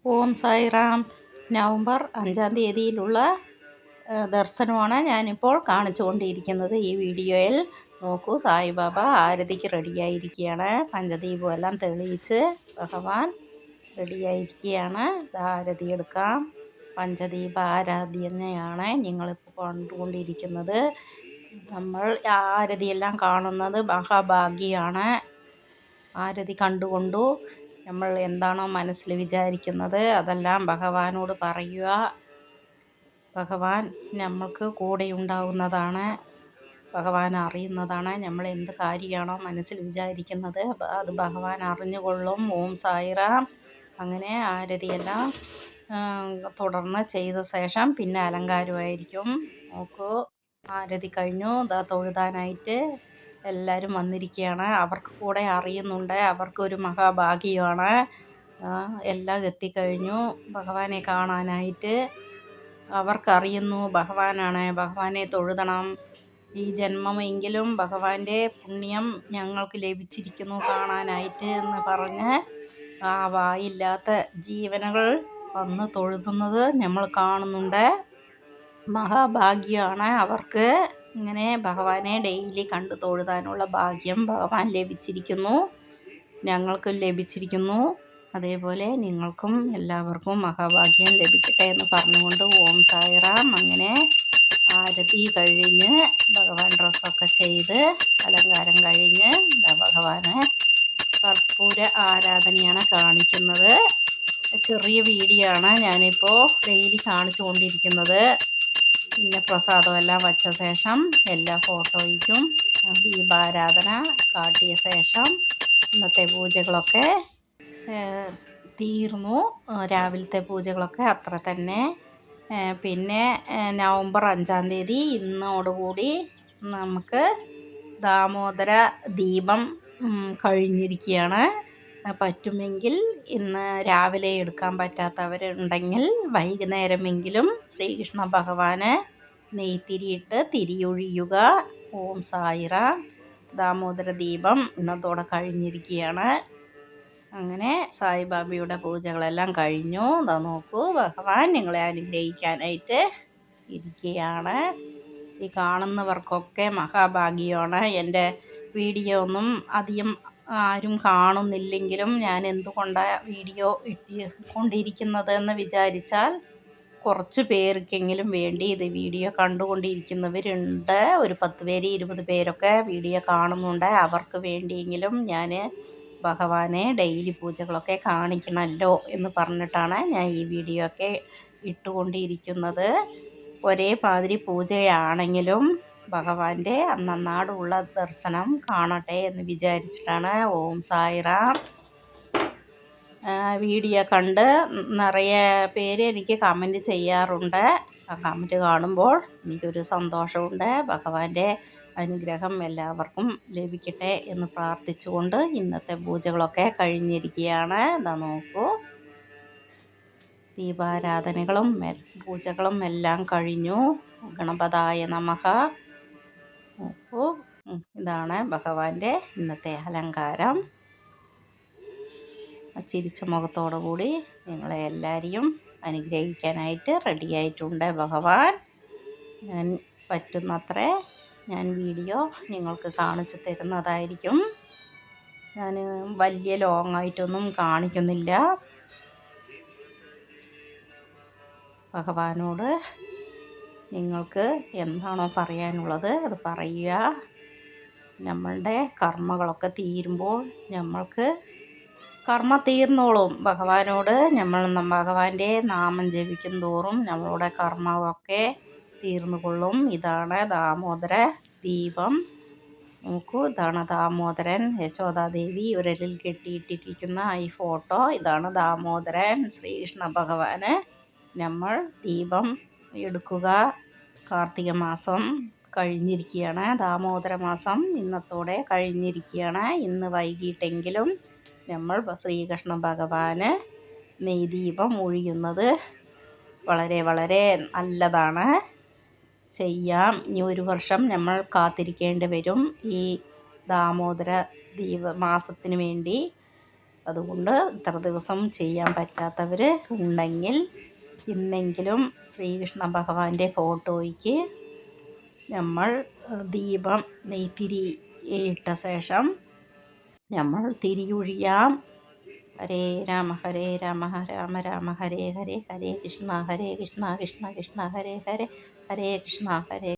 ഓം Sairam. November 5-ാം തീയതിയിലുള്ള ദർശനമാണ് ഞാനിപ്പോൾ കാണിച്ചുകൊണ്ടിരിക്കുന്നത്. ഈ വീഡിയോയിൽ നോക്കൂ, സായിബാബ ആരതിക്ക് റെഡിയായിരിക്കുകയാണ്. പഞ്ചദീപമെല്ലാം തെളിയിച്ച് ഭഗവാൻ റെഡിയായിരിക്കുകയാണ്. ആരതി എടുക്കാം. പഞ്ചദീപ ആരാധനയാണ് നിങ്ങളിപ്പോൾ കണ്ടുകൊണ്ടിരിക്കുന്നത്. നമ്മൾ ആരതിയെല്ലാം കാണുന്നത് മഹാഭാഗ്യമാണ്. ആരതി കണ്ടുകൊണ്ടു നമ്മൾ എന്താണോ മനസ്സിൽ വിചാരിക്കുന്നത് അതെല്ലാം ഭഗവാനോട് പറയുക. ഭഗവാൻ നമ്മൾക്ക് കൂടെ ഉണ്ടാവുന്നതാണ്. ഭഗവാൻ അറിയുന്നതാണ്. നമ്മൾ എന്ത് കാര്യമാണോ മനസ്സിൽ വിചാരിക്കുന്നത് അത് ഭഗവാൻ അറിഞ്ഞുകൊള്ളും. ഓം സായിറാം. അങ്ങനെ ആരതിയെല്ലാം തുടർന്ന് ചെയ്ത ശേഷം പിന്നെ അലങ്കാരമായിരിക്കും. നോക്കൂ, ആരതി കഴിഞ്ഞു. തൊഴുതാനായിട്ട് എല്ലാവരും വന്നിരിക്കുകയാണ്. അവർക്ക് കൂടെ അറിയുന്നുണ്ട്. അവർക്കൊരു മഹാഭാഗ്യമാണ്. എല്ലാം എത്തിക്കഴിഞ്ഞു ഭഗവാനെ കാണാനായിട്ട്. അവർക്കറിയുന്നു ഭഗവാനാണ്. ഭഗവാനെ തൊഴുതണം. ഈ ജന്മമെങ്കിലും ഭഗവാന്റെ പുണ്യം ഞങ്ങൾക്ക് ലഭിച്ചിരിക്കുന്നു കാണാനായിട്ട് എന്ന് പറഞ്ഞ് ആ വായില്ലാത്ത ജീവനുകൾ വന്ന് തൊഴുതുന്നത് നമ്മൾ കാണുന്നുണ്ട്. മഹാഭാഗ്യമാണ് അവർക്ക്. ഇങ്ങനെ ഭഗവാനെ ഡെയിലി കണ്ടു തൊഴുതാനുള്ള ഭാഗ്യം ഭഗവാൻ ലഭിച്ചിരിക്കുന്നു. ഞങ്ങൾക്കും ലഭിച്ചിരിക്കുന്നു. അതേപോലെ നിങ്ങൾക്കും എല്ലാവർക്കും മഹാഭാഗ്യം ലഭിക്കട്ടെ എന്ന് പറഞ്ഞുകൊണ്ട് ഓം സായിറാം. അങ്ങനെ ആരതി കഴിഞ്ഞ് ഭഗവാൻ ഡ്രസ്സൊക്കെ ചെയ്ത് അലങ്കാരം കഴിഞ്ഞ് ഭഗവാന് കർപ്പൂര ആരാധനയാണ് കാണിക്കുന്നത്. ചെറിയ വീഡിയോ ആണ് ഞാനിപ്പോൾ ഡെയിലി കാണിച്ചു കൊണ്ടിരിക്കുന്നത്. പിന്നെ പ്രസാദമെല്ലാം വച്ച ശേഷം എല്ലാ ഫോട്ടോയ്ക്കും ദീപാരാധന കാട്ടിയ ശേഷം ഇന്നത്തെ പൂജകളൊക്കെ തീർന്നു. രാവിലത്തെ പൂജകളൊക്കെ അത്ര തന്നെ. പിന്നെ നവംബർ 5-ാം തീയതി ഇന്നോടുകൂടി നമുക്ക് ദാമോദര ദീപം കഴിഞ്ഞിരിക്കുകയാണ്. പറ്റുമെങ്കിൽ ഇന്ന് രാവിലെ എടുക്കാൻ പറ്റാത്തവരുണ്ടെങ്കിൽ വൈകുന്നേരമെങ്കിലും ശ്രീകൃഷ്ണ ഭഗവാന് നെയ്ത്തിരിയിട്ട് തിരിയൊഴിയുക. ഓം സായിറാം. ദാമോദര ദീപം ഇന്നത്തോടെ കഴിഞ്ഞിരിക്കുകയാണ്. അങ്ങനെ സായിബാബയുടെ പൂജകളെല്ലാം കഴിഞ്ഞു. നോക്കൂ, ഭഗവാൻ നിങ്ങളെ അനുഗ്രഹിക്കാനായിട്ട് ഇരിക്കുകയാണ്. ഈ കാണുന്നവർക്കൊക്കെ മഹാഭാഗ്യമാണ്. എൻ്റെ വീഡിയോ ഒന്നും അധികം ആരും കാണുന്നില്ലെങ്കിലും ഞാൻ എന്തുകൊണ്ടാണ് വീഡിയോ കൊണ്ടിരിക്കുന്നതെന്ന് വിചാരിച്ചാൽ കുറച്ച് പേർക്കെങ്കിലും വേണ്ടി ഇത് വീഡിയോ കണ്ടുകൊണ്ടിരിക്കുന്നവരുണ്ട്. ഒരു 10 പേര് 20 പേരൊക്കെ വീഡിയോ കാണുന്നുണ്ട്. അവർക്ക് വേണ്ടിയെങ്കിലും ഞാൻ ഭഗവാനെ ഡെയിലി പൂജകളൊക്കെ കാണിക്കണമല്ലോ എന്ന് പറഞ്ഞിട്ടാണ് ഞാൻ ഈ വീഡിയോ ഒക്കെ ഇട്ടുകൊണ്ടിരിക്കുന്നത്. ഒരേ പാതിരി പൂജയാണെങ്കിലും ഭഗവാന്റെ അന്നന്നാടുള്ള ദർശനം കാണട്ടെ എന്ന് വിചാരിച്ചിട്ടാണ്. ഓം സായിറാം. വീഡിയോ കണ്ട് നിറയെ പേര് എനിക്ക് കമൻറ്റ് ചെയ്യാറുണ്ട്. ആ കമൻറ്റ് കാണുമ്പോൾ എനിക്കൊരു സന്തോഷമുണ്ട്. ഭഗവാന്റെ അനുഗ്രഹം എല്ലാവർക്കും ലഭിക്കട്ടെ എന്ന് പ്രാർത്ഥിച്ചുകൊണ്ട് ഇന്നത്തെ പൂജകളൊക്കെ കഴിഞ്ഞിരിക്കുകയാണ്. നോക്കൂ, ദീപാരാധനകളും പൂജകളും എല്ലാം കഴിഞ്ഞു. ഗണപതായ നമഃ. നോക്കൂ, ഇതാണ് ഭഗവാന്റെ ഇന്നത്തെ അലങ്കാരം. ചിരിച്ച മുഖത്തോടു കൂടി നിങ്ങളെ എല്ലാവരെയും അനുഗ്രഹിക്കാനായിട്ട് റെഡിയായിട്ടുണ്ട് ഭഗവാൻ. ഞാൻ പറ്റുന്നത്ര ഞാൻ വീഡിയോ നിങ്ങൾക്ക് കാണിച്ചു തരുന്നതായിരിക്കും. ഞാൻ വലിയ ലോങ് ആയിട്ടൊന്നും കാണിക്കുന്നില്ല. ഭഗവാനോട് നിങ്ങൾക്ക് എന്താണോ പറയാനുള്ളത് അത് പറയുക. നമ്മളുടെ കർമ്മകളൊക്കെ തീരുമ്പോൾ നമ്മൾക്ക് കർമ്മ തീർന്നോളും. ഭഗവാനോട് ഭഗവാന്റെ നാമം ജപിക്കും തോറും നമ്മളുടെ കർമ്മമൊക്കെ തീർന്നു കൊള്ളും. ഇതാണ് ദാമോദര ദീപം. നോക്കൂ, ഇതാണ് ദാമോദരൻ. യശോദാദേവി ഉരലിൽ കെട്ടിയിട്ടിരിക്കുന്ന ഈ ഫോട്ടോ. ഇതാണ് ദാമോദരൻ ശ്രീകൃഷ്ണ ഭഗവാന്. നമ്മൾ ദീപം എടുക്കുക. കാർത്തിക മാസം കഴിഞ്ഞിരിക്കുകയാണ്. ദാമോദര മാസം ഇന്നത്തോടെ കഴിഞ്ഞിരിക്കുകയാണ്. ഇന്ന് വൈകിട്ടെങ്കിലും നമ്മൾ ശ്രീകൃഷ്ണ ഭഗവാന് നെയ്ദീപം ഒഴിയുന്നത് വളരെ വളരെ നല്ലതാണ്. ചെയ്യാം. ഇനി ഒരു വർഷം നമ്മൾ കാത്തിരിക്കേണ്ടി വരും ഈ ദാമോദര മാസത്തിന് വേണ്ടി. അതുകൊണ്ട് ഇത്ര ദിവസം ചെയ്യാൻ പറ്റാത്തവർ ഉണ്ടെങ്കിൽ ഇന്നെങ്കിലും ശ്രീകൃഷ്ണ ഭഗവാന്റെ ഫോട്ടോയ്ക്ക് നമ്മൾ ദീപം നെയ്ത്തിരി ഇട്ട ശേഷം നമ്മൾ തിരിയൊഴിയാം. ഹരേ രാമ രാമ രാമ ഹരേ ഹരേ, ഹരേ കൃഷ്ണ കൃഷ്ണ കൃഷ്ണ ഹരേ ഹരേ, ഹരേ കൃഷ്ണ ഹരേ